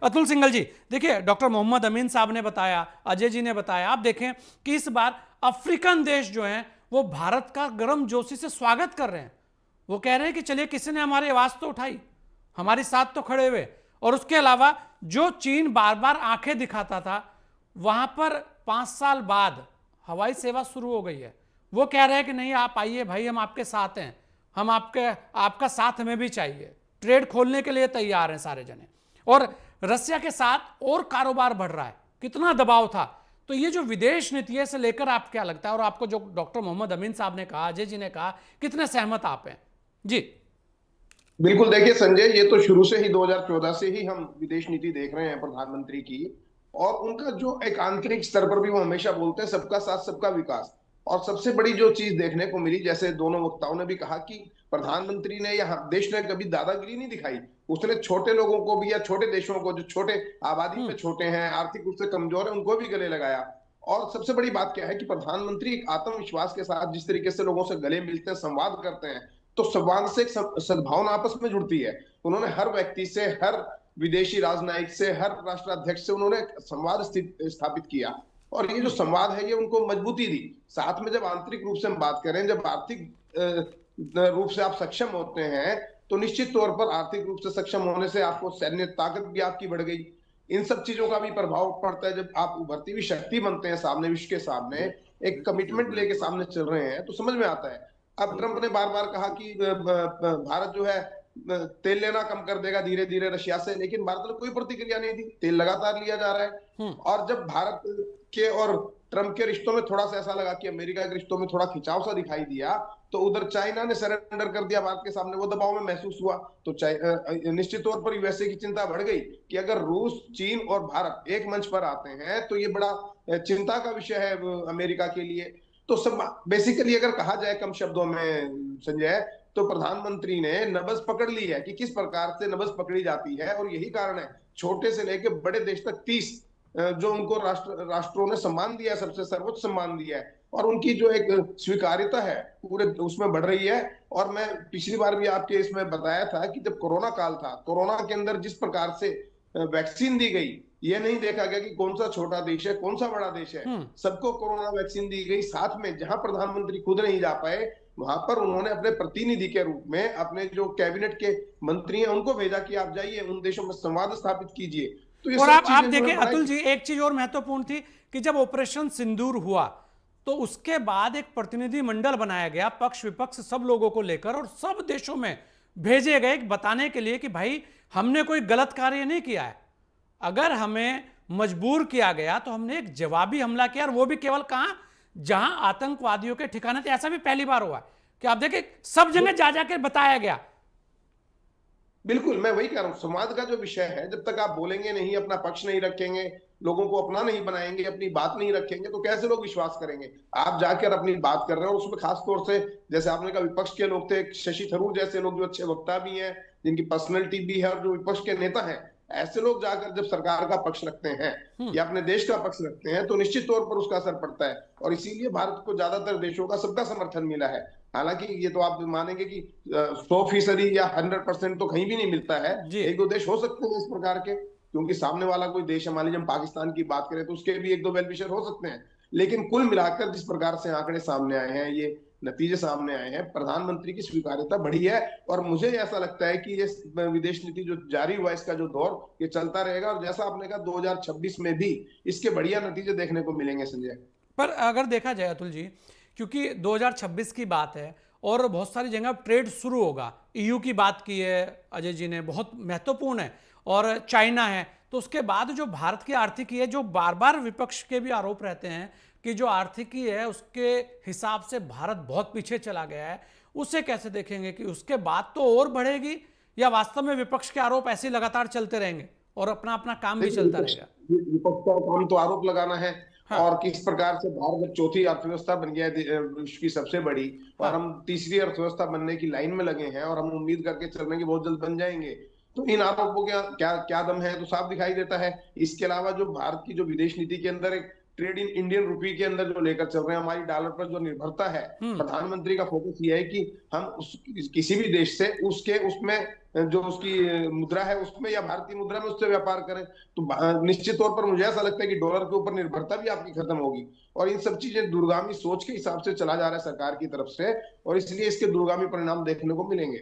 अतुल सिंघल जी, देखिए डॉक्टर मोहम्मद अमीन साहब ने बताया, अजय जी ने बताया, आप देखें कि इस बार अफ्रीकन देश जो हैं वो भारत का गर्म जोशी से स्वागत कर रहे हैं। वो कह रहे हैं कि चलिए किसी ने हमारी आवाज तो उठाई, हमारे साथ तो खड़े हुए। और उसके अलावा जो चीन बार बार आंखें दिखाता था, वहां पर 5 साल बाद हवाई सेवा शुरू हो गई है। वो कह रहे हैं कि नहीं आप आइए भाई, हम आपके साथ हैं, हम आपका साथ हमें भी चाहिए, ट्रेड खोलने के लिए तैयार हैं सारे जने। और रसिया के साथ और कारोबार बढ़ रहा है, कितना दबाव था। तो ये जो विदेश नीति है, इसे लेकर आप क्या लगता है, और आपको जो डॉक्टर मोहम्मद अमीन साहब ने कहा, अजय जी ने कहा, कितने सहमत आप हैं जी? बिल्कुल, देखिए संजय, ये तो शुरू से ही 2014 से ही हम विदेश नीति देख रहे हैं प्रधानमंत्री की। और उनका जो एक आंतरिक स्तर पर भी वो हमेशा बोलते हैं सबका साथ सबका विकास। और सबसे बड़ी जो चीज देखने को मिली, जैसे दोनों वक्ताओं ने भी कहा कि प्रधानमंत्री ने या देश ने कभी दादागिरी नहीं दिखाई। उसने छोटे लोगों को भी या छोटे देशों को जो छोटे आबादी में छोटे हैं, आर्थिक रूप से कमजोर है, उनको भी गले लगाया। और सबसे बड़ी बात क्या है कि प्रधानमंत्री एक आत्मविश्वास के साथ जिस तरीके से लोगों से गले मिलते हैं, संवाद करते हैं, तो संवाद से एक सद्भावना आपस में जुड़ती है। उन्होंने हर व्यक्ति से, हर विदेशी राजनयिक से, हर राष्ट्राध्यक्ष से उन्होंने संवाद स्थापित किया। और ये जो संवाद है ये उनको मजबूती दी। साथ में जब आंतरिक रूप से हम बात करें, जब आर्थिक रूप से आप सक्षम होते हैं, तो निश्चित तौर पर आर्थिक रूप से सक्षम होने से आपको सैन्य ताकत भी आपकी बढ़ गई। इन सब चीजों का भी प्रभाव पड़ता है। जब आप उभरती हुई शक्ति बनते हैं सामने, विश्व के सामने एक कमिटमेंट लेके सामने चल रहे हैं, तो समझ में आता है। अब ट्रंप ने बार बार कहा कि भारत जो है तेल लेना कम कर देगा धीरे धीरे रशिया से, लेकिन भारत ने कोई प्रतिक्रिया नहीं दी, तेल लगातार लिया जा रहा है। और जब भारत के और ट्रंप के रिश्तों में थोड़ा सा ऐसा लगा कि अमेरिका के रिश्तों में थोड़ा खिंचाव सा दिखाई दिया, तो उधर चाइना ने सरेंडर कर दिया भारत के सामने, वो दबाव में महसूस हुआ। तो निश्चित तौर पर यूएसए की चिंता बढ़ गई कि अगर रूस, चीन और भारत एक मंच पर आते हैं तो ये बड़ा चिंता का विषय है अमेरिका के लिए। तो सब बेसिकली अगर कहा जाए कम शब्दों में संजय, तो प्रधानमंत्री ने नब्ज पकड़ ली है कि किस प्रकार से नब्ज पकड़ी जाती है। और यही कारण है छोटे से लेकर बड़े देश तक 30 जो उनको राष्ट्रों ने सम्मान दिया, सबसे सर्वोच्च सम्मान दिया है। और उनकी जो एक स्वीकार्यता है पूरे उसमें बढ़ रही है। और मैं पिछली बार भी आपके इसमें बताया था कि जब कोरोना काल था, कोरोना के अंदर जिस प्रकार से वैक्सीन दी गई, ये नहीं देखा गया कि कौन सा छोटा देश है, कौन सा बड़ा देश है, सबको कोरोना वैक्सीन दी गई। साथ में जहां प्रधानमंत्री खुद नहीं जा पाए, वहां पर उन्होंने अपने प्रतिनिधि के रूप में अपने जो कैबिनेट के मंत्री हैं उनको भेजा कि आप जाइए उन देशों में संवाद स्थापित कीजिए। तो ये और सब आप चीजें जो देखें है अतुल जी, एक चीज और महत्वपूर्ण थी कि जब ऑपरेशन सिंदूर हुआ तो उसके बाद एक प्रतिनिधि मंडल बनाया गया, पक्ष विपक्ष सब लोगों को लेकर, और सब देशों में भेजे गए बताने के लिए कि भाई हमने कोई गलत कार्य नहीं किया है। अगर हमें मजबूर किया गया तो हमने एक जवाबी हमला किया, और वो भी केवल कहां, जहां आतंकवादियों के ठिकाने थे। ऐसा भी पहली बार हुआ है कि आप देखें सब जगह जा जाकर बताया गया। बिल्कुल, मैं वही कह रहा हूँ, संवाद का जो विषय है, जब तक आप बोलेंगे नहीं, अपना पक्ष नहीं रखेंगे, लोगों को अपना नहीं बनाएंगे, अपनी बात नहीं रखेंगे, तो कैसे लोग विश्वास करेंगे। आप जाकर अपनी बात कर रहे हो, और उसमें खास तौर से जैसे आपने कहा विपक्ष के लोग थे, शशि थरूर जैसे लोग जो अच्छे वक्ता भी हैं, जिनकी पर्सनैलिटी भी है, और जो विपक्ष के नेता हैं, ऐसे लोग जाकर जब सरकार का पक्ष रखते हैं या अपने देश का पक्ष रखते हैं, तो निश्चित तौर पर उसका असर पड़ता है। और इसीलिए भारत को ज्यादातर देशों का सबका समर्थन मिला है। हालांकि ये तो आप मानेंगे कि 100% या 100% तो कहीं भी नहीं मिलता है। जी। एक दो देश हो सकते हैं इस प्रकार के, क्योंकि सामने वाला कोई देश है, मान लीजिए हम पाकिस्तान की बात करें तो उसके भी एक दो वेलविशर हो सकते हैं। लेकिन कुल मिलाकर जिस प्रकार से आंकड़े सामने आए हैं, ये नतीजे सामने आए हैं, प्रधानमंत्री की स्वीकार्यता बढ़ी है। और मुझे ऐसा लगता है कि ये विदेश नीति जो जारी हुआ, इसका जो दौर ये चलता रहेगा। और जैसा आपने कहा 2026 में भी इसके बढ़िया नतीजे देखने को मिलेंगे संजय। पर अगर देखा जाए अतुल जी, क्योंकि 2026 की बात है और बहुत सारी जगह ट्रेड शुरू होगा, ईयू की बात की है अजय जी ने, बहुत महत्वपूर्ण है, और चाइना है, तो उसके बाद जो भारत की आर्थिकी है, जो बार बार विपक्ष के भी आरोप रहते हैं कि जो आर्थिकी है उसके हिसाब से भारत बहुत पीछे चला गया है, उसे कैसे देखेंगे कि उसके बाद तो और बढ़ेगी, या वास्तव में विपक्ष के आरोप ऐसे लगातार चलते रहेंगे और अपना अपना काम भी चलता रहेगा? विपक्ष का काम तो आरोप लगाना है। हाँ। और किस प्रकार से भारत जब चौथी अर्थव्यवस्था बन गया है विश्व की सबसे बड़ी, और हाँ। हम तीसरी अर्थव्यवस्था बनने की लाइन में लगे हैं, और हम उम्मीद करके चल रहे हैं कि बहुत जल्द बन जाएंगे, तो इन आरोपों के क्या क्या दम है तो साफ दिखाई देता है। इसके अलावा जो भारत की जो विदेश नीति के अंदर एक ट्रेड इन इंडियन रुपी के अंदर जो लेकर चल रहे हैं, हमारी डॉलर पर जो निर्भरता है, प्रधानमंत्री का फोकस ये है कि हम किसी भी देश से उसके उसमें जो उसकी मुद्रा है उसमें या भारतीय मुद्रा में उससे व्यापार करें। तो निश्चित तौर पर मुझे ऐसा लगता है कि डॉलर के ऊपर निर्भरता भी आपकी खत्म होगी, और इन सब चीजें दूरगामी सोच के हिसाब से चला जा रहा है सरकार की तरफ से, और इसलिए इसके दूरगामी परिणाम देखने को मिलेंगे।